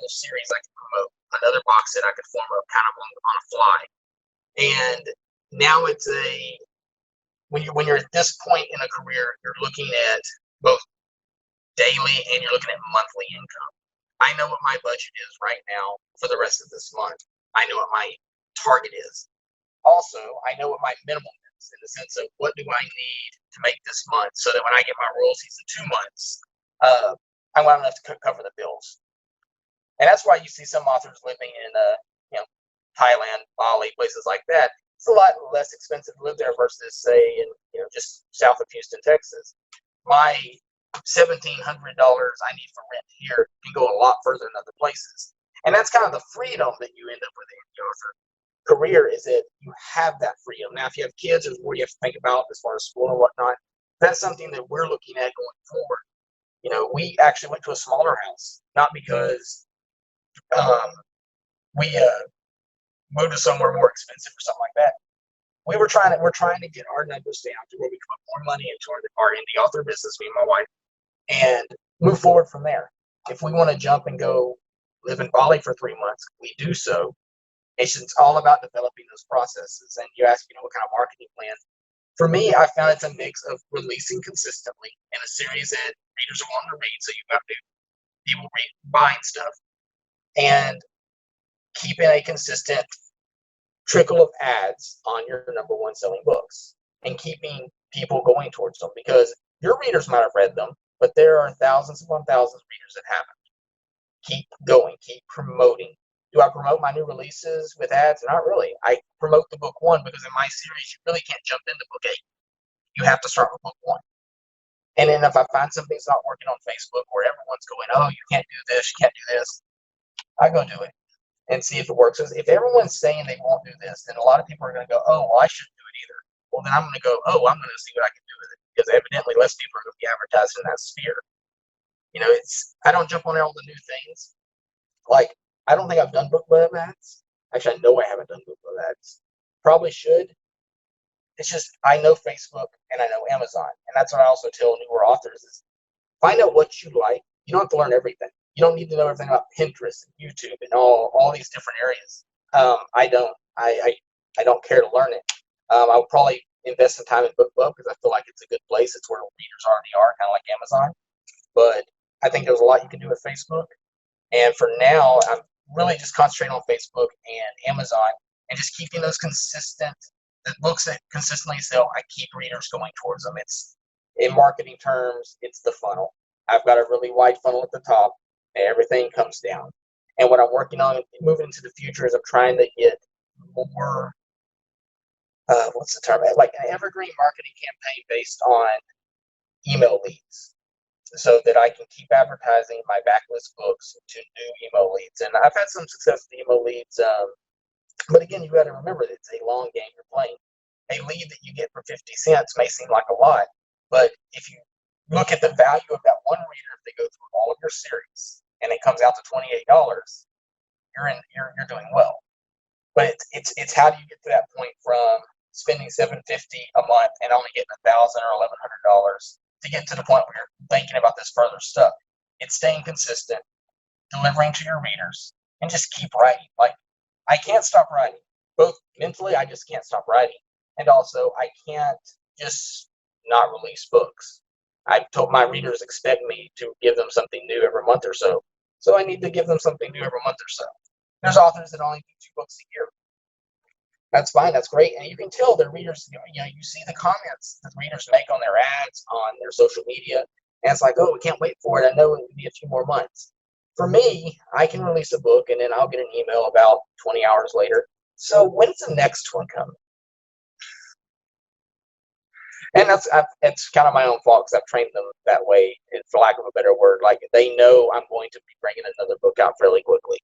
series I could promote, another box set I could form up kind of on a fly. And now it's when you're at this point in a career, you're looking at both daily and you're looking at monthly income. I know what my budget is right now for the rest of this month. I know what my target is. Also, I know what my minimum is in the sense of what do I need to make this month so that when I get my royalties in 2 months, I want enough to cover the bills. And that's why you see some authors living in Thailand, Bali, places like that. It's a lot less expensive to live there versus, say, in just south of Houston, Texas. My $1,700 I need for rent here can go a lot further in other places. And that's kind of the freedom that you end up with in the author career, is that you have that freedom. Now, if you have kids, there's more you have to think about as far as school and whatnot. That's something that we're looking at going forward. We actually went to a smaller house, not because we moved to somewhere more expensive or something like that. We're trying to get our numbers down to where we can put more money into our indie author business, me and my wife, and move forward from there. If we want to jump and go live in Bali for 3 months, we do so. It's all about developing those processes. And you ask, what kind of marketing plan? For me, I found it's a mix of releasing consistently in a series that readers are wanting to read, so you've got people buying stuff, and keeping a consistent trickle of ads on your number one selling books and keeping people going towards them, because your readers might have read them, but there are thousands upon thousands of readers that haven't. Keep going, keep promoting. Do I promote my new releases with ads? Not really. I promote the book 1 because in my series, you really can't jump into book 8. You have to start with book 1. And then if I find something's not working on Facebook where everyone's going, oh, you can't do this, you can't do this, I go do it. and see if it works. If everyone's saying they won't do this, then a lot of people are going to go, oh, well, I shouldn't do it either. Well, then I'm going to go, oh, I'm going to see what I can do with it, because evidently less people are going to be advertised in that sphere. I don't jump on all the new things. Like, I don't think I've done book web ads. Actually, I know I haven't done book web ads. Probably should. It's just, I know Facebook and I know Amazon. And that's what I also tell newer authors is find out what you like. You don't have to learn everything. You don't need to know everything about Pinterest and YouTube and all these different areas. I don't. I don't care to learn it. I would probably invest some time in BookBub because I feel like it's a good place. It's where readers already are, kind of like Amazon. But I think there's a lot you can do with Facebook. And for now, I'm really just concentrating on Facebook and Amazon and just keeping those consistent. The books that consistently sell, I keep readers going towards them. It's in marketing terms, it's the funnel. I've got a really wide funnel at the top, and everything comes down. And what I'm working on moving into the future is I'm trying to get more, what's the term? Like an evergreen marketing campaign based on email leads, so that I can keep advertising my backlist books to new email leads. And I've had some success with email leads. But again, you got to remember that it's a long game you're playing. A lead that you get for 50 cents may seem like a lot, but if you look at the value of that one reader, if they go through all of your series and it comes out to $28, you're doing well. But it's how do you get to that point from spending $750 a month and only getting $1,000 or $1,100 to get to the point where you're thinking about this further stuff? It's staying consistent, delivering to your readers, and just keep writing. Like, I can't stop writing. Both mentally, I just can't stop writing. And also, I can't just not release books. I told my readers expect me to give them something new every month or so. So I need to give them something new every month or so. There's authors that only do 2 books a year. That's fine. That's great. And you can tell their readers, you see the comments that readers make on their ads, on their social media. And it's like, oh, we can't wait for it. I know it will be a few more months. For me, I can release a book and then I'll get an email about 20 hours later. So when's the next one coming? And it's kind of my own fault because I've trained them that way, for lack of a better word. Like, they know I'm going to be bringing another book out fairly quickly.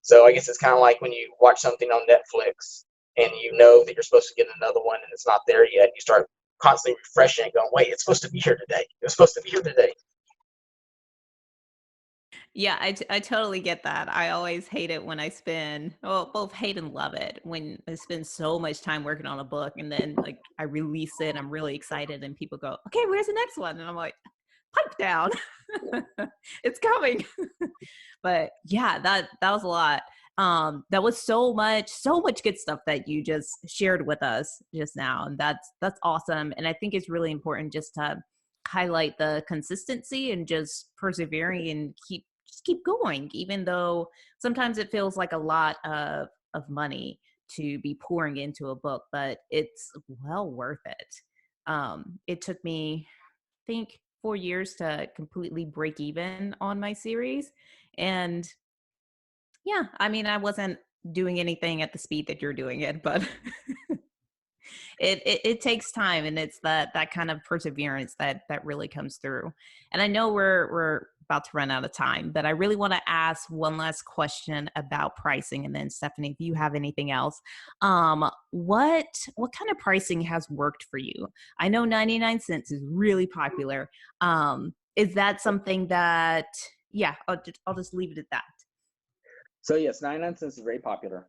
So I guess it's kind of like when you watch something on Netflix and you know that you're supposed to get another one and it's not there yet. You start constantly refreshing and going, wait, it's supposed to be here today. It's supposed to be here today. Yeah, I totally get that. I always hate it when I spend, well, both hate and love it when I spend so much time working on a book and then like I release it, I'm really excited and people go, okay, where's the next one? And I'm like, pipe down. It's coming. But yeah, that was a lot. That was so much good stuff that you just shared with us just now. And that's awesome. And I think it's really important just to highlight the consistency and just persevering and keep going, even though sometimes it feels like a lot of money to be pouring into a book, but it's well worth it. It took me, I think, 4 years to completely break even on my series. And yeah, I mean, I wasn't doing anything at the speed that you're doing it, but it takes time, and it's that kind of perseverance that really comes through. And I know we're about to run out of time, but I really want to ask one last question about pricing, and then Stephanie, if you have anything else, what kind of pricing has worked for you? I know 99 cents is really popular. Is that something that, yeah, I'll just leave it at that. So yes, 99 cents is very popular,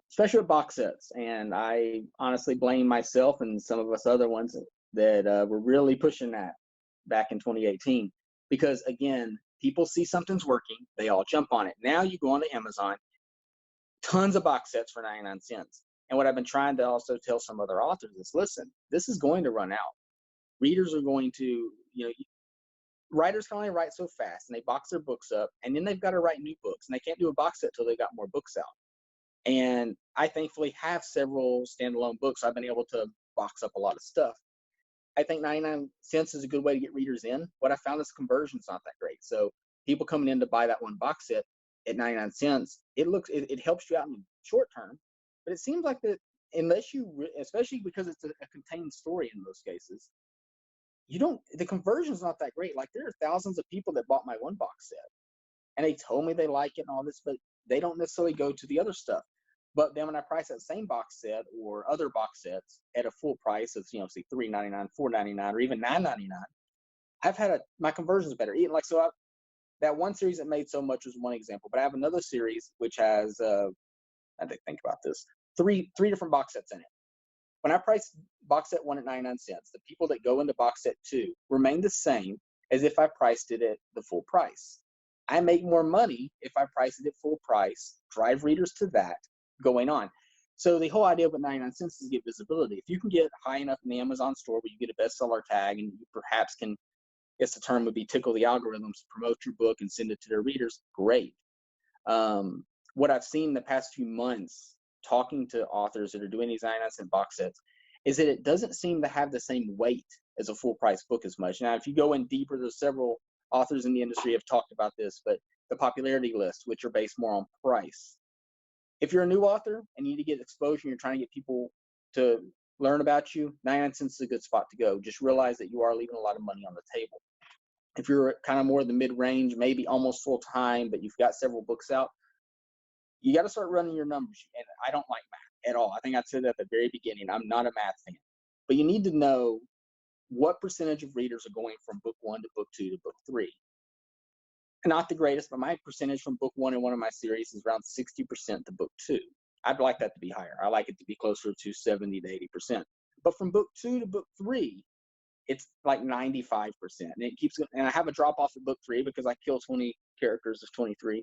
especially with box sets. And I honestly blame myself and some of us other ones that were really pushing that back in 2018. Because again, people see something's working, they all jump on it. Now you go on to Amazon, tons of box sets for 99 cents. And what I've been trying to also tell some other authors is, listen, this is going to run out. Readers are going to, writers can only write so fast, and they box their books up, and then they've got to write new books, and they can't do a box set till they got more books out. And I thankfully have several standalone books, so I've been able to box up a lot of stuff. I think 99 cents is a good way to get readers in. What I found is conversion's not that great. So people coming in to buy that one box set at 99 cents, it helps you out in the short term, but it seems like that unless especially because it's a contained story in most cases, the conversion's not that great. Like, there are thousands of people that bought my one box set and they told me they like it and all this, but they don't necessarily go to the other stuff. But then when I price that same box set or other box sets at a full price of, say $3.99, $4.99, or even $9.99, I've had my conversions better. Even like, so that one series that made so much was one example, but I have another series which has, I had to think about this, three different box sets in it. When I price box set 1 at 99 cents, the people that go into box set 2 remain the same as if I priced it at the full price. I make more money if I price it at full price, drive readers to that going on. So the whole idea with 99 cents is to get visibility. If you can get high enough in the Amazon store where you get a bestseller tag and you perhaps can, I guess the term would be tickle the algorithms to promote your book and send it to their readers, great. What I've seen the past few months talking to authors that are doing these 99-cent box sets is that it doesn't seem to have the same weight as a full price book as much. Now, if you go in deeper, there's several authors in the industry have talked about this, but the popularity lists, which are based more on price. If you're a new author and you need to get exposure and you're trying to get people to learn about you, 99 cents is a good spot to go. Just realize that you are leaving a lot of money on the table. If you're kind of more the mid-range, maybe almost full-time, but you've got several books out, you got to start running your numbers. And I don't like math at all. I think I said that at the very beginning. I'm not a math fan. But you need to know what percentage of readers are going from book 1 to book 2 to book 3. Not the greatest, but my percentage from book 1 in one of my series is around 60% to book 2. I'd like that to be higher. I like it to be closer to 70 to 80%. But from book 2 to book 3, it's like 95%. And it keeps, and I have a drop off at book 3 because I kill 20 characters of 23.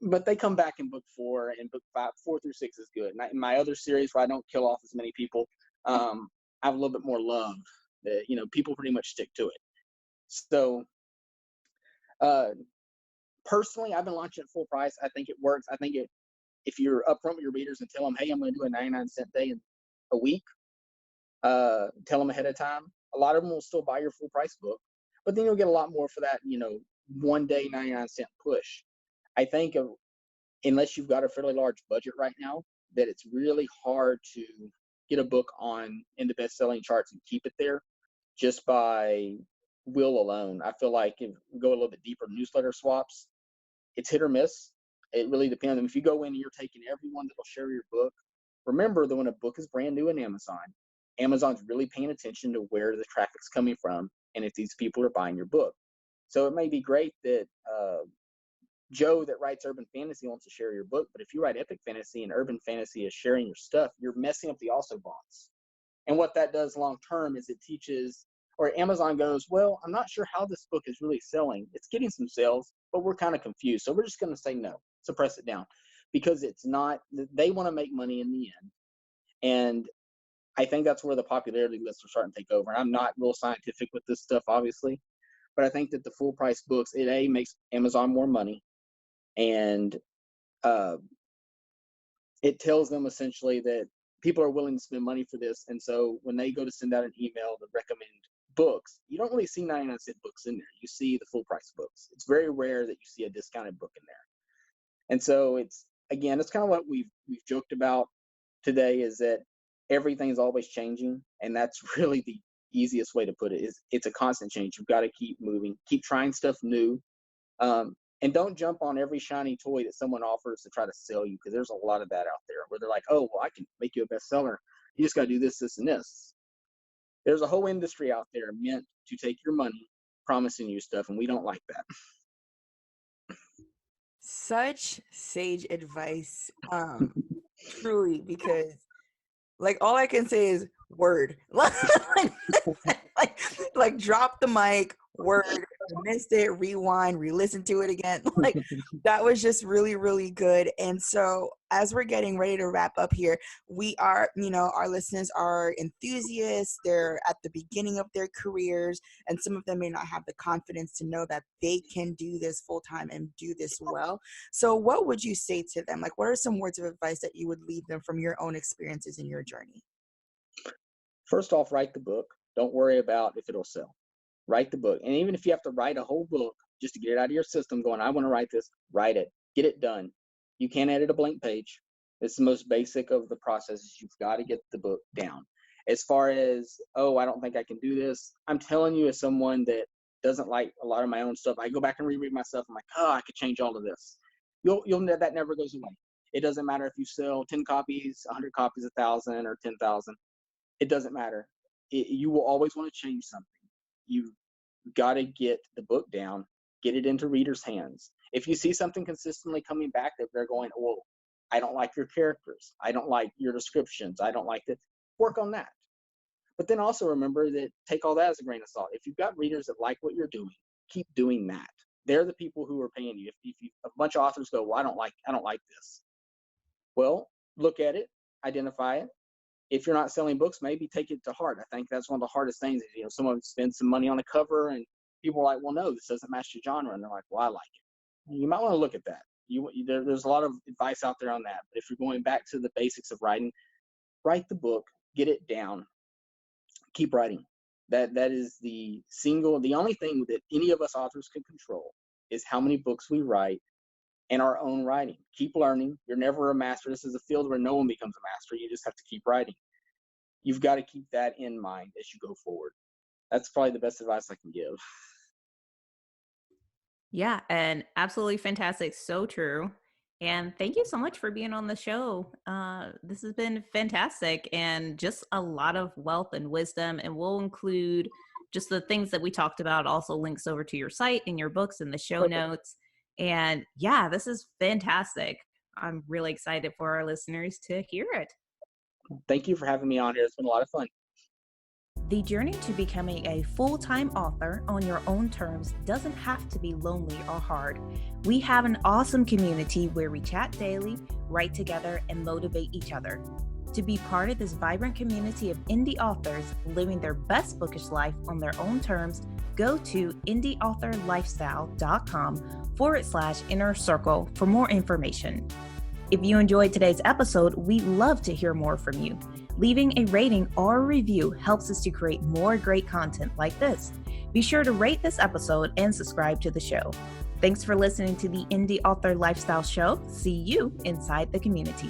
But they come back in book 4, and book 5, 4 through 6 is good. And in my other series where I don't kill off as many people, I have a little bit more love. People pretty much stick to it. So personally, I've been launching at full price. I think it works. I think if you're upfront with your readers and tell them, hey, I'm going to do a 99-cent day in a week, tell them ahead of time, a lot of them will still buy your full price book, but then you'll get a lot more for that, one day 99-cent push. I think unless you've got a fairly large budget right now, that it's really hard to get a book in the best-selling charts and keep it there just by will alone. I feel like if we go a little bit deeper, newsletter swaps, it's hit or miss. It really depends. And if you go in and you're taking everyone that'll share your book, remember that when a book is brand new in Amazon, Amazon's really paying attention to where the traffic's coming from and if these people are buying your book. So it may be great that Joe that writes urban fantasy wants to share your book, but if you write epic fantasy and urban fantasy is sharing your stuff, you're messing up the also bonds. And what that does long term is it teaches, or Amazon goes, well, I'm not sure how this book is really selling. It's getting some sales, but we're kind of confused. So we're just going to say no, suppress it down, because it's not, they want to make money in the end. And I think that's where the popularity lists are starting to take over. And I'm not real scientific with this stuff, obviously, but I think that the full price books, it makes Amazon more money. And it tells them essentially that people are willing to spend money for this. And so when they go to send out an email to recommend books, you don't really see 99-cent books in there. You see the full price books. It's very rare that you see a discounted book in there. And so it's kind of what we've joked about today, is that everything's always changing. And that's really the easiest way to put it, is it's a constant change. You've got to keep moving, keep trying stuff new. And don't jump on every shiny toy that someone offers to try to sell you, because there's a lot of that out there where they're like, oh, well, I can make you a bestseller. You just got to do this, this, and this. There's a whole industry out there meant to take your money, promising you stuff, and we don't like that. Such sage advice, truly, because like all I can say is word. like drop the mic, word. Missed it, rewind, re-listen to it again. Like that was just really, really good. And so as we're getting ready to wrap up here, we are, our listeners are enthusiasts. They're at the beginning of their careers, and some of them may not have the confidence to know that they can do this full time and do this well. So what would you say to them? Like, what are some words of advice that you would leave them from your own experiences in your journey? First off, write the book. Don't worry about if it'll sell. Write the book. And even if you have to write a whole book just to get it out of your system going, I want to write this, write it. Get it done. You can't edit a blank page. It's the most basic of the processes. You've got to get the book down. As far as, oh, I don't think I can do this, I'm telling you, as someone that doesn't like a lot of my own stuff, I go back and reread my stuff. I'm like, oh, I could change all of this. You'll know that never goes away. It doesn't matter if you sell 10 copies, 100 copies, 1,000 or 10,000. It doesn't matter. You will always want to change something. You've got to get the book down, get it into readers' hands. If you see something consistently coming back that they're going, oh, I don't like your characters, I don't like your descriptions, I don't like that, work on that. But then also remember that take all that as a grain of salt. If you've got readers that like what you're doing, keep doing that. They're the people who are paying you. If a bunch of authors go, well, I don't like this. Well, look at it, identify it. If you're not selling books, maybe take it to heart. I think that's one of the hardest things. Someone spends some money on a cover and people are like, well, no, this doesn't match your genre. And they're like, well, I like it. You might want to look at that. There's a lot of advice out there on that. But if you're going back to the basics of writing, write the book, get it down, keep writing. That is the only thing that any of us authors can control is how many books we write and our own writing. Keep learning. You're never a master. This is a field where no one becomes a master. You just have to keep writing. You've got to keep that in mind as you go forward. That's probably the best advice I can give. Yeah, and absolutely fantastic. So true. And thank you so much for being on the show. This has been fantastic and just a lot of wealth and wisdom. And we'll include just the things that we talked about, also links over to your site and your books in the show notes. And yeah, this is fantastic. I'm really excited for our listeners to hear it. Thank you for having me on here. It's been a lot of fun. The journey to becoming a full-time author on your own terms doesn't have to be lonely or hard. We have an awesome community where we chat daily, write together, and motivate each other. To be part of this vibrant community of indie authors living their best bookish life on their own terms, go to indieauthorlifestyle.com/inner circle for more information. If you enjoyed today's episode, we'd love to hear more from you. Leaving a rating or a review helps us to create more great content like this. Be sure to rate this episode and subscribe to the show. Thanks for listening to the Indie Author Lifestyle Show. See you inside the community.